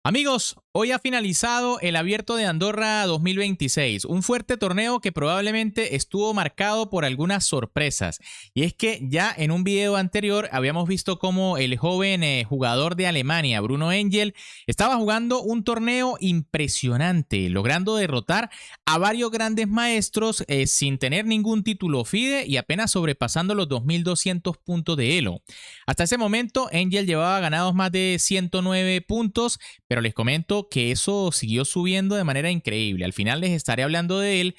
Amigos, hoy ha finalizado el Abierto de Andorra 2026, un fuerte torneo que probablemente estuvo marcado por algunas sorpresas. Y es que ya en un video anterior habíamos visto cómo el joven jugador de Alemania, Bruno Engel, estaba jugando un torneo impresionante, logrando derrotar a varios grandes maestros sin tener ningún título FIDE y apenas sobrepasando los 2200 puntos de Elo. Hasta ese momento, Engel llevaba ganados más de 109 puntos, pero les comento que eso siguió subiendo de manera increíble. Al final les estaré hablando de él,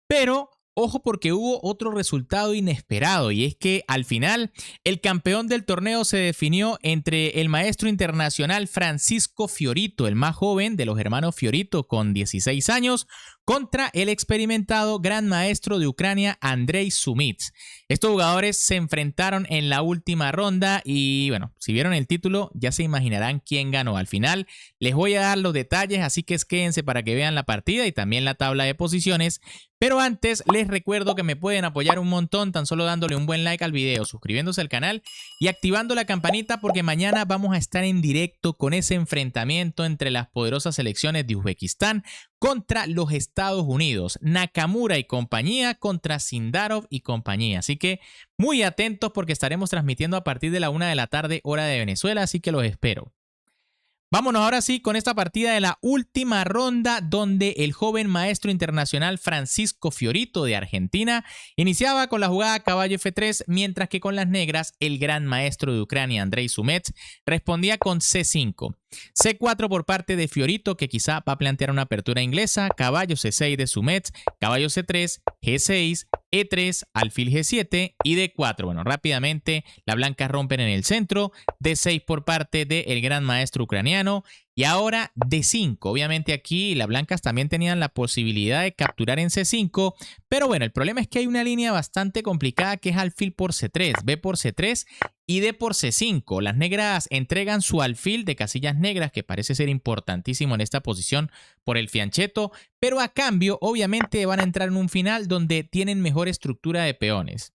pero ojo porque hubo otro resultado inesperado y es que al final el campeón del torneo se definió entre el maestro internacional Francisco Fiorito, el más joven de los hermanos Fiorito con 16 años, contra el experimentado gran maestro de Ucrania Andrei Sumits. Estos jugadores se enfrentaron en la última ronda y bueno, si vieron el título ya se imaginarán quién ganó. Al final les voy a dar los detalles, así que quédense para que vean la partida y también la tabla de posiciones. Pero antes les recuerdo que me pueden apoyar un montón tan solo dándole un buen like al video, suscribiéndose al canal y activando la campanita porque mañana vamos a estar en directo con ese enfrentamiento entre las poderosas selecciones de Uzbekistán contra los Estados Unidos, Nakamura y compañía contra Sindarov y compañía. Así que muy atentos porque estaremos transmitiendo a partir de la 1 de la tarde hora de Venezuela, así que los espero. Vámonos ahora sí con esta partida de la última ronda donde el joven maestro internacional Francisco Fiorito de Argentina iniciaba con la jugada caballo F3, mientras que con las negras el gran maestro de Ucrania Andrei Sumets respondía con C5. C4 por parte de Fiorito, que quizá va a plantear una apertura inglesa, caballo C6 de Sumets, caballo C3, G6, E3, alfil G7 y D4. Bueno, rápidamente las blancas rompen en el centro, D6 por parte del gran maestro ucraniano y ahora D5. Obviamente aquí las blancas también tenían la posibilidad de capturar en C5, pero bueno, el problema es que hay una línea bastante complicada que es alfil por C3, B por C3 y D por C5. Las negras entregan su alfil de casillas negras, que parece ser importantísimo en esta posición por el fianchetto, pero a cambio obviamente van a entrar en un final donde tienen mejor estructura de peones.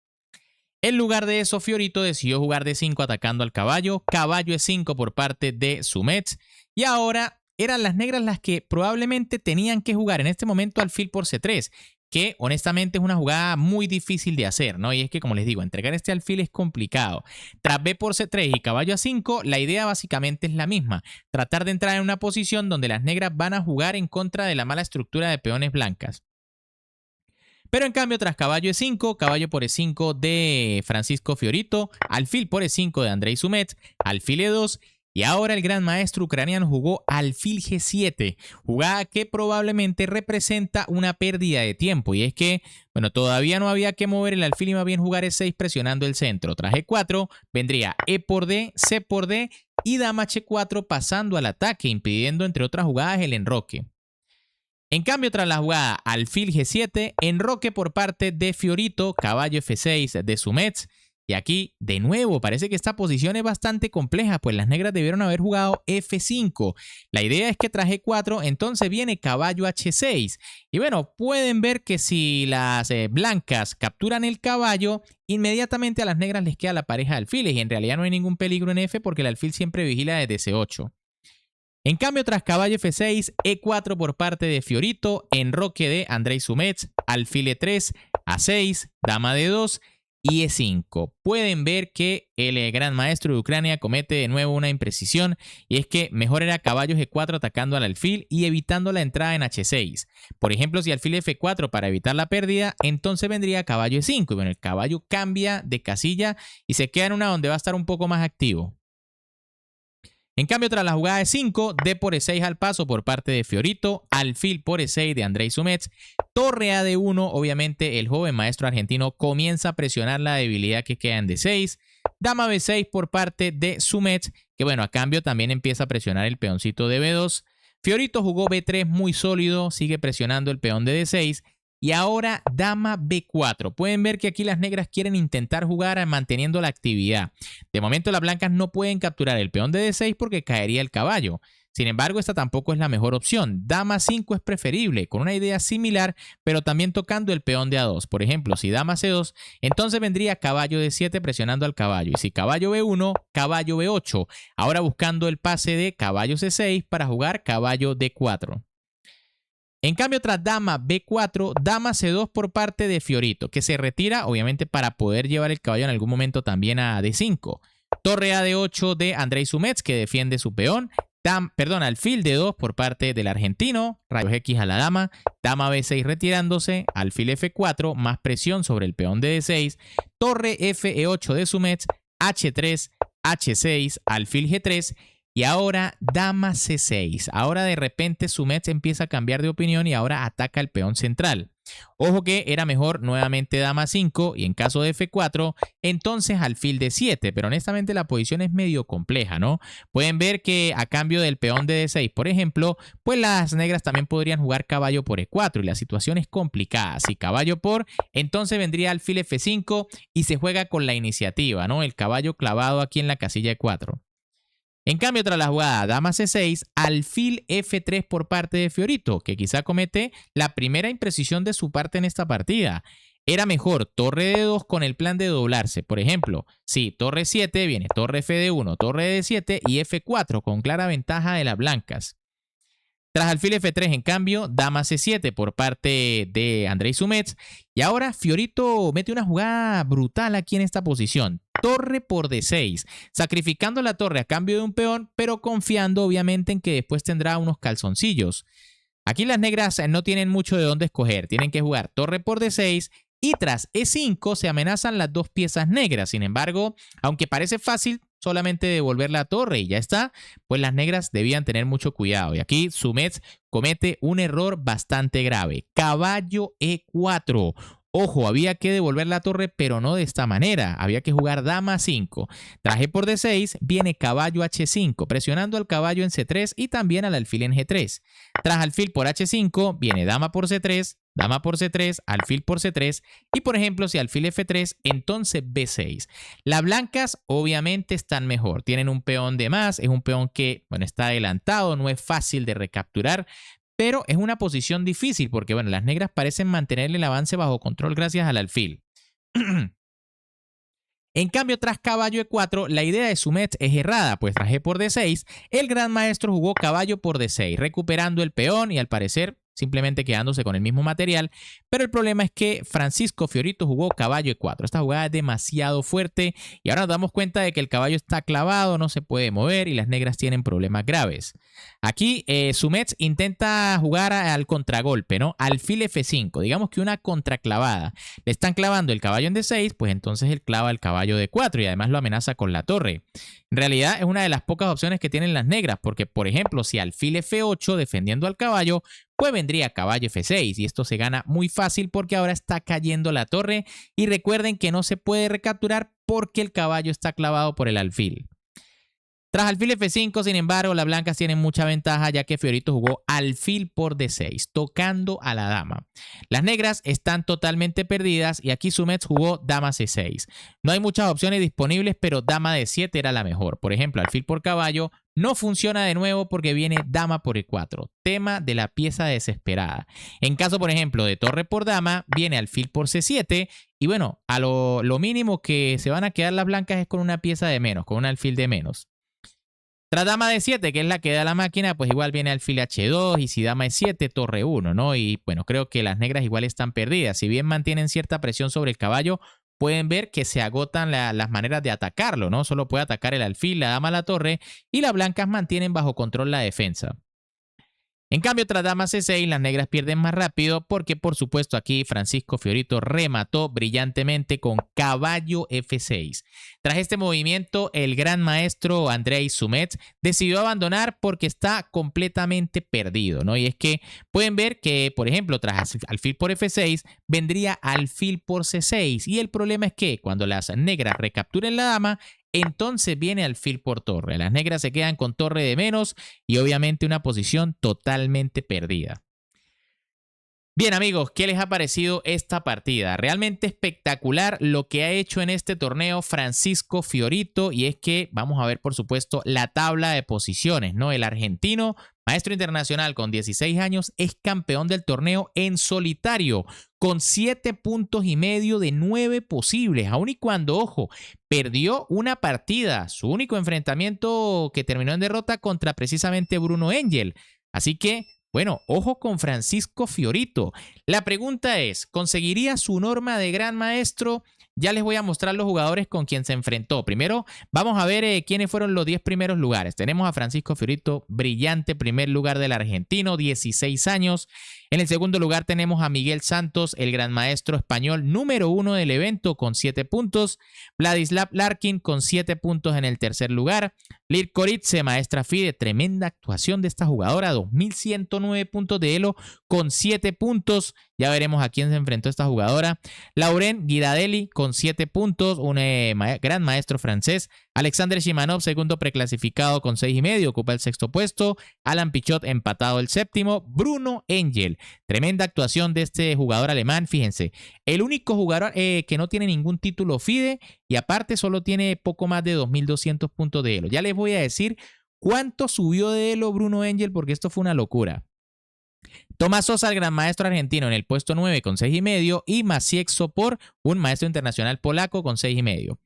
En lugar de eso, Fiorito decidió jugar D5 atacando al caballo, caballo E5 por parte de Sumets, y ahora eran las negras las que probablemente tenían que jugar en este momento alfil por C3, que honestamente es una jugada muy difícil de hacer, ¿no? Y es que, como les digo, entregar este alfil es complicado. Tras B por C3 y caballo A5, la idea básicamente es la misma, tratar de entrar en una posición donde las negras van a jugar en contra de la mala estructura de peones blancas. Pero en cambio, tras caballo E5, caballo por E5 de Francisco Fiorito, alfil por E5 de Andrei Sumets, alfil E2 y ahora el gran maestro ucraniano jugó alfil G7, jugada que probablemente representa una pérdida de tiempo. Y es que, bueno, todavía no había que mover el alfil y más bien jugar E6 presionando el centro. Tras E4 vendría E por D, C por D y dama H4 pasando al ataque, impidiendo entre otras jugadas el enroque. En cambio, tras la jugada alfil G7, enroque por parte de Fiorito, caballo F6 de Sumets. Y aquí, de nuevo, parece que esta posición es bastante compleja, pues las negras debieron haber jugado F5. La idea es que tras E4, entonces viene caballo H6. Y bueno, pueden ver que si las blancas capturan el caballo, inmediatamente a las negras les queda la pareja de alfiles. Y en realidad no hay ningún peligro en F porque el alfil siempre vigila desde C8. En cambio, tras caballo F6, E4 por parte de Fiorito, enroque de Andrei Sumets, alfil E3, A6, dama D2 y E5. Pueden ver que el gran maestro de Ucrania comete de nuevo una imprecisión y es que mejor era caballo G4 atacando al alfil y evitando la entrada en H6. Por ejemplo, si alfil F4 para evitar la pérdida, entonces vendría caballo E5 y bueno, el caballo cambia de casilla y se queda en una donde va a estar un poco más activo. En cambio, tras la jugada de 5, D por E6 al paso por parte de Fiorito, alfil por E6 de Andrei Sumets, torre a D1, obviamente el joven maestro argentino comienza a presionar la debilidad que queda en D6, dama B6 por parte de Sumets, que bueno, a cambio también empieza a presionar el peoncito de B2, Fiorito jugó B3 muy sólido, sigue presionando el peón de D6, y ahora dama B4. Pueden ver que aquí las negras quieren intentar jugar manteniendo la actividad. De momento las blancas no pueden capturar el peón de D6 porque caería el caballo. Sin embargo, esta tampoco es la mejor opción. Dama 5 es preferible, con una idea similar, pero también tocando el peón de A2. Por ejemplo, si dama C2, entonces vendría caballo D7 presionando al caballo. Y si caballo B1, caballo B8. Ahora buscando el pase de caballo C6 para jugar caballo D4. En cambio, tras dama B4, dama C2 por parte de Fiorito, que se retira, obviamente, para poder llevar el caballo en algún momento también a D5. Torre a D8 de Andrei Sumets, que defiende su peón. Alfil D2 por parte del argentino, rayos X a la dama, dama B6 retirándose, alfil F4, más presión sobre el peón de D6, torre FE8 de Sumets, H3, H6, alfil G3 y ahora dama C6. Ahora de repente Sumets empieza a cambiar de opinión y ahora ataca el peón central. Ojo que era mejor nuevamente dama 5 y en caso de F4, entonces alfil D7, pero honestamente la posición es medio compleja, ¿no? Pueden ver que a cambio del peón de D6, por ejemplo, pues las negras también podrían jugar caballo por E4 y la situación es complicada. Si caballo por, entonces vendría alfil F5 y se juega con la iniciativa, ¿no? El caballo clavado aquí en la casilla E4. En cambio, tras la jugada dama C6, alfil F3 por parte de Fiorito, que quizá comete la primera imprecisión de su parte en esta partida. Era mejor torre D2 con el plan de doblarse. Por ejemplo, si torre 7 viene torre FD1, torre D7 y F4 con clara ventaja de las blancas. Tras alfil F3, en cambio, dama C7 por parte de Andrei Sumets. Y ahora Fiorito mete una jugada brutal aquí en esta posición. Torre por D6, sacrificando la torre a cambio de un peón, pero confiando obviamente en que después tendrá unos calzoncillos. Aquí las negras no tienen mucho de dónde escoger. Tienen que jugar torre por D6 y tras E5 se amenazan las dos piezas negras. Sin embargo, aunque parece fácil, solamente devolver la torre y ya está, pues las negras debían tener mucho cuidado. Y aquí Sumets comete un error bastante grave. Caballo E4. Ojo, había que devolver la torre, pero no de esta manera. Había que jugar dama 5. Tras E por D6, viene caballo H5, presionando al caballo en C3 y también al alfil en G3. Tras alfil por H5, viene dama por C3, dama por C3, alfil por C3 y por ejemplo si alfil F3, entonces B6. Las blancas obviamente están mejor, tienen un peón de más, es un peón que bueno, está adelantado, no es fácil de recapturar, pero es una posición difícil porque bueno, las negras parecen mantener el avance bajo control gracias al alfil. En cambio, tras caballo E4, la idea de Sumets es errada, pues tras E por D6, el gran maestro jugó caballo por D6, recuperando el peón y al parecer simplemente quedándose con el mismo material, pero el problema es que Francisco Fiorito jugó caballo E4. Esta jugada es demasiado fuerte y ahora nos damos cuenta de que el caballo está clavado, no se puede mover y las negras tienen problemas graves. Aquí Sumets intenta jugar al contragolpe, ¿no? Alfil F5, digamos que una contraclavada. Le están clavando el caballo en D6, pues entonces él clava el caballo D4 y además lo amenaza con la torre. En realidad es una de las pocas opciones que tienen las negras, porque por ejemplo si alfil F8 defendiendo al caballo, pues vendría caballo F6 y esto se gana muy fácil porque ahora está cayendo la torre y recuerden que no se puede recapturar porque el caballo está clavado por el alfil. Tras alfil F5, sin embargo, las blancas tienen mucha ventaja ya que Fiorito jugó alfil por D6, tocando a la dama. Las negras están totalmente perdidas y aquí Sumets jugó dama C6. No hay muchas opciones disponibles, pero dama D7 era la mejor. Por ejemplo, alfil por caballo no funciona de nuevo porque viene dama por E4, tema de la pieza desesperada. En caso, por ejemplo, de torre por dama, viene alfil por C7 y bueno, a lo mínimo que se van a quedar las blancas es con una pieza de menos, con un alfil de menos. Tras dama D7, que es la que da la máquina, pues igual viene alfil H2 y si dama E7, torre 1, ¿no? Y bueno, creo que las negras igual están perdidas. Si bien mantienen cierta presión sobre el caballo, pueden ver que se agotan las maneras de atacarlo, ¿no? Solo puede atacar el alfil, la dama, la torre y las blancas mantienen bajo control la defensa. En cambio, tras dama C6, las negras pierden más rápido porque, por supuesto, aquí Francisco Fiorito remató brillantemente con caballo F6. Tras este movimiento, el gran maestro Andrei Sumets decidió abandonar porque está completamente perdido, ¿no? Y es que pueden ver que, por ejemplo, tras alfil por F6, vendría alfil por C6. Y el problema es que cuando las negras recapturen la dama, entonces viene alfil por torre. Las negras se quedan con torre de menos y obviamente una posición totalmente perdida. Bien amigos, ¿qué les ha parecido esta partida? Realmente espectacular lo que ha hecho en este torneo Francisco Fiorito, y es que vamos a ver por supuesto la tabla de posiciones, ¿no? El argentino, maestro internacional con 16 años, es campeón del torneo en solitario con 7 puntos y medio de 9 posibles, aun y cuando, ojo, perdió una partida, su único enfrentamiento que terminó en derrota contra precisamente Bruno Engel. Así que bueno, ojo con Francisco Fiorito. La pregunta es, ¿conseguiría su norma de gran maestro? Ya les voy a mostrar los jugadores con quien se enfrentó. Primero, vamos a ver quiénes fueron los 10 primeros lugares. Tenemos a Francisco Fiorito, brillante primer lugar del argentino, 16 años. En el segundo lugar tenemos a Miguel Santos, el gran maestro español número 1 del evento con 7 puntos. Vladislav Larkin con 7 puntos en el tercer lugar. Lil Koritze, maestra FIDE, tremenda actuación de esta jugadora, 2109 puntos de elo con 7 puntos. Ya veremos a quién se enfrentó esta jugadora. Lauren Guidadelli con 7 puntos, un gran maestro francés. Alexander Shimanov, segundo preclasificado con 6,5, ocupa el sexto puesto. Alan Pichot empatado el séptimo. Bruno Engel, tremenda actuación de este jugador alemán, fíjense. El único jugador que no tiene ningún título FIDE y aparte solo tiene poco más de 2200 puntos de elo. Ya les voy a decir cuánto subió de elo Bruno Engel porque esto fue una locura. Tomás Sosa, el gran maestro argentino, en el puesto 9 con 6,5 y Maciek Sopor, un maestro internacional polaco con 6,5.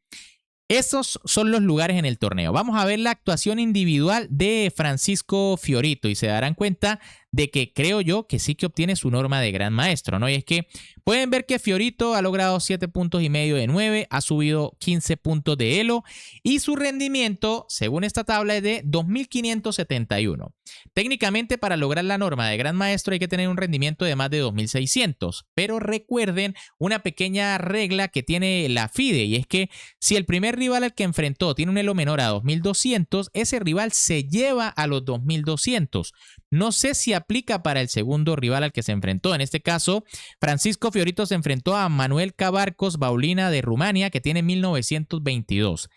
Esos son los lugares en el torneo. Vamos a ver la actuación individual de Francisco Fiorito y se darán cuenta de que creo yo que sí que obtiene su norma de gran maestro, ¿no? Y es que pueden ver que Fiorito ha logrado 7 puntos y medio de 9, ha subido 15 puntos de elo y su rendimiento, según esta tabla, es de 2571. Técnicamente, para lograr la norma de gran maestro hay que tener un rendimiento de más de 2600, pero recuerden una pequeña regla que tiene la FIDE y es que si el primer rival al que enfrentó tiene un elo menor a 2200, ese rival se lleva a los 2200. No sé si aplica para el segundo rival al que se enfrentó. En este caso, Francisco Fiorito se enfrentó a Manuel Cabarcos Baulina de Rumania, que tiene 1922.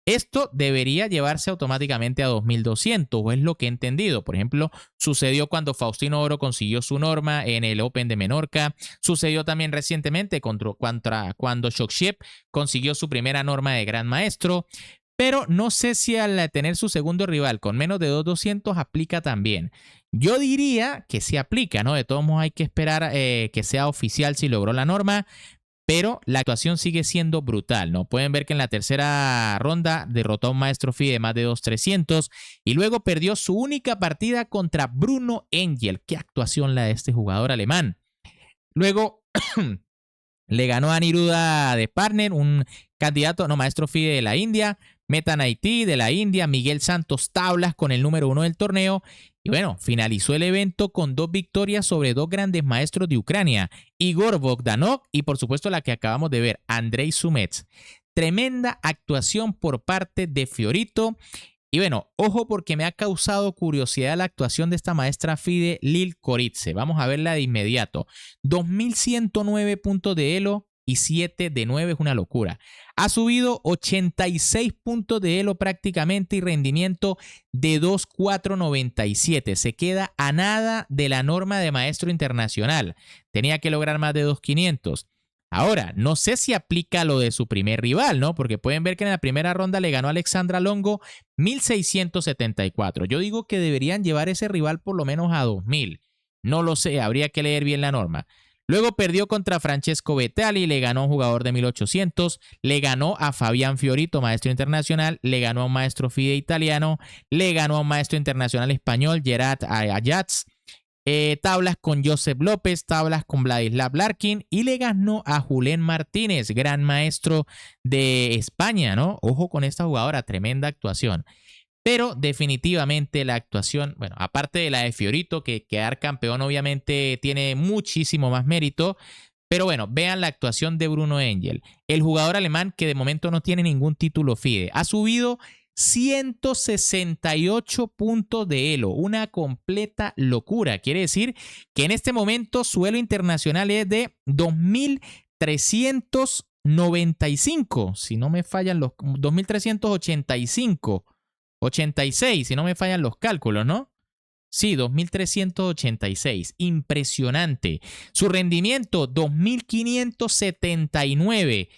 Esto debería llevarse automáticamente a 2200, o es lo que he entendido. Por ejemplo, sucedió cuando Faustino Oro consiguió su norma en el Open de Menorca. Sucedió también recientemente cuando Shokshev consiguió su primera norma de gran maestro. Pero no sé si al tener su segundo rival con menos de 2200 aplica también. Yo diría que sí aplica, ¿no? De todos modos hay que esperar que sea oficial si logró la norma, pero la actuación sigue siendo brutal, ¿no? Pueden ver que en la tercera ronda derrotó a un maestro FIDE de más de 2300 y luego perdió su única partida contra Bruno Engel. Qué actuación la de este jugador alemán. Luego le ganó a Neruda de Partner, un candidato, no, maestro FIDE de la India. Meta Naiti de la India, Miguel Santos Tablas con el número 1 del torneo. Y bueno, finalizó el evento con 2 victorias sobre 2 grandes maestros de Ucrania, Igor Bogdanov y por supuesto la que acabamos de ver, Andrei Sumets. Tremenda actuación por parte de Fiorito. Y bueno, ojo porque me ha causado curiosidad la actuación de esta maestra FIDE, Lil Koritze. Vamos a verla de inmediato. 2109 puntos de elo y 7 de 9 es una locura. Ha subido 86 puntos de elo prácticamente y rendimiento de 2,497. Se queda a nada de la norma de maestro internacional. Tenía que lograr más de 2,500. Ahora, no sé si aplica lo de su primer rival, ¿no? Porque pueden ver que en la primera ronda le ganó a Alexandra Longo 1674. Yo digo que deberían llevar ese rival por lo menos a 2000. No lo sé, habría que leer bien la norma. Luego perdió contra Francesco Vetali, le ganó a un jugador de 1800, le ganó a Fabián Fiorito, maestro internacional, le ganó a un maestro FIDE italiano, le ganó a un maestro internacional español, Gerard Ayats, tablas con Josep López, tablas con Vladislav Larkin y le ganó a Julen Martínez, gran maestro de España, ¿no? Ojo con esta jugadora, tremenda actuación. Pero definitivamente la actuación, bueno, aparte de la de Fiorito, que quedar campeón obviamente tiene muchísimo más mérito, pero bueno, vean la actuación de Bruno Engel, el jugador alemán que de momento no tiene ningún título FIDE. Ha subido 168 puntos de elo, una completa locura. Quiere decir que en este momento su elo internacional es de 2395, si no me fallan los 2385. 86, si no me fallan los cálculos, ¿no? Sí, 2.386. Impresionante. Su rendimiento, 2.579.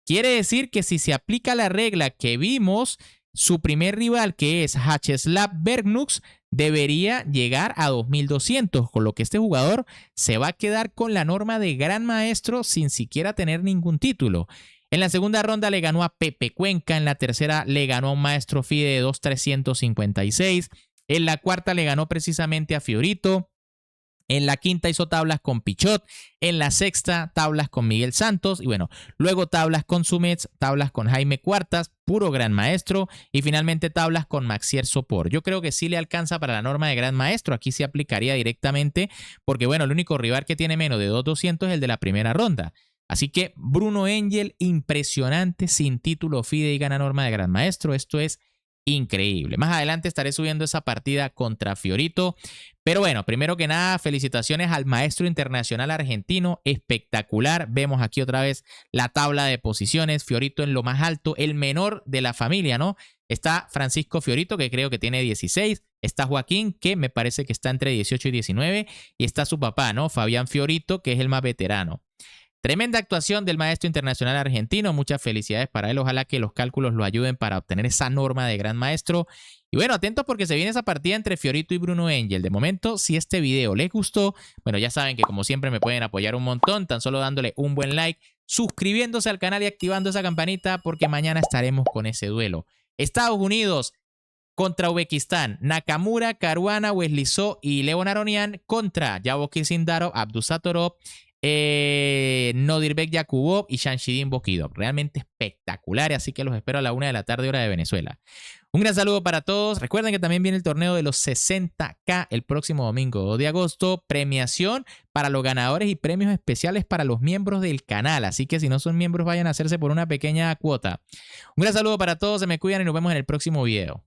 Quiere decir que si se aplica la regla que vimos, su primer rival, que es Hacheslav Bergnux, debería llegar a 2.200, con lo que este jugador se va a quedar con la norma de gran maestro sin siquiera tener ningún título. En la segunda ronda le ganó a Pepe Cuenca, en la tercera le ganó a un maestro FIDE de 2.356, en la cuarta le ganó precisamente a Fiorito. En la quinta hizo tablas con Pichot, en la sexta tablas con Miguel Santos y bueno, luego tablas con Sumets, tablas con Jaime Cuartas, puro gran maestro y finalmente tablas con Maxier Sopor. Yo creo que sí le alcanza para la norma de gran maestro, aquí se aplicaría directamente porque bueno, el único rival que tiene menos de 2.200 es el de la primera ronda. Así que Bruno Engel, impresionante, sin título FIDE y gana norma de gran maestro, esto es increíble. Más adelante estaré subiendo esa partida contra Fiorito. Pero bueno, primero que nada, felicitaciones al maestro internacional argentino. Espectacular. Vemos aquí otra vez la tabla de posiciones. Fiorito en lo más alto, el menor de la familia, ¿no? Está Francisco Fiorito, que creo que tiene 16. Está Joaquín, que me parece que está entre 18 y 19. Y está su papá, ¿no? Fabián Fiorito, que es el más veterano. Tremenda actuación del maestro internacional argentino, muchas felicidades para él, ojalá que los cálculos lo ayuden para obtener esa norma de gran maestro. Y bueno, atentos porque se viene esa partida entre Fiorito y Bruno Engel. De momento, si este video les gustó, bueno, ya saben que como siempre me pueden apoyar un montón, tan solo dándole un buen like, suscribiéndose al canal y activando esa campanita porque mañana estaremos con ese duelo. Estados Unidos contra Uzbekistán, Nakamura, Caruana, Wesley So y Leon Aronian contra Yavokir Sindarov, Abdusatorov, Nodirbek Yakubov y Shamshidin Bokidov. Realmente espectacular, así que los espero a la 1 de la tarde hora de Venezuela. Un gran saludo para todos. Recuerden que también viene el torneo de los 60K el próximo domingo 2 de agosto. Premiación para los ganadores y premios especiales para los miembros del canal. Así que si no son miembros, vayan a hacerse por una pequeña cuota. Un gran saludo para todos, se me cuidan y nos vemos en el próximo video.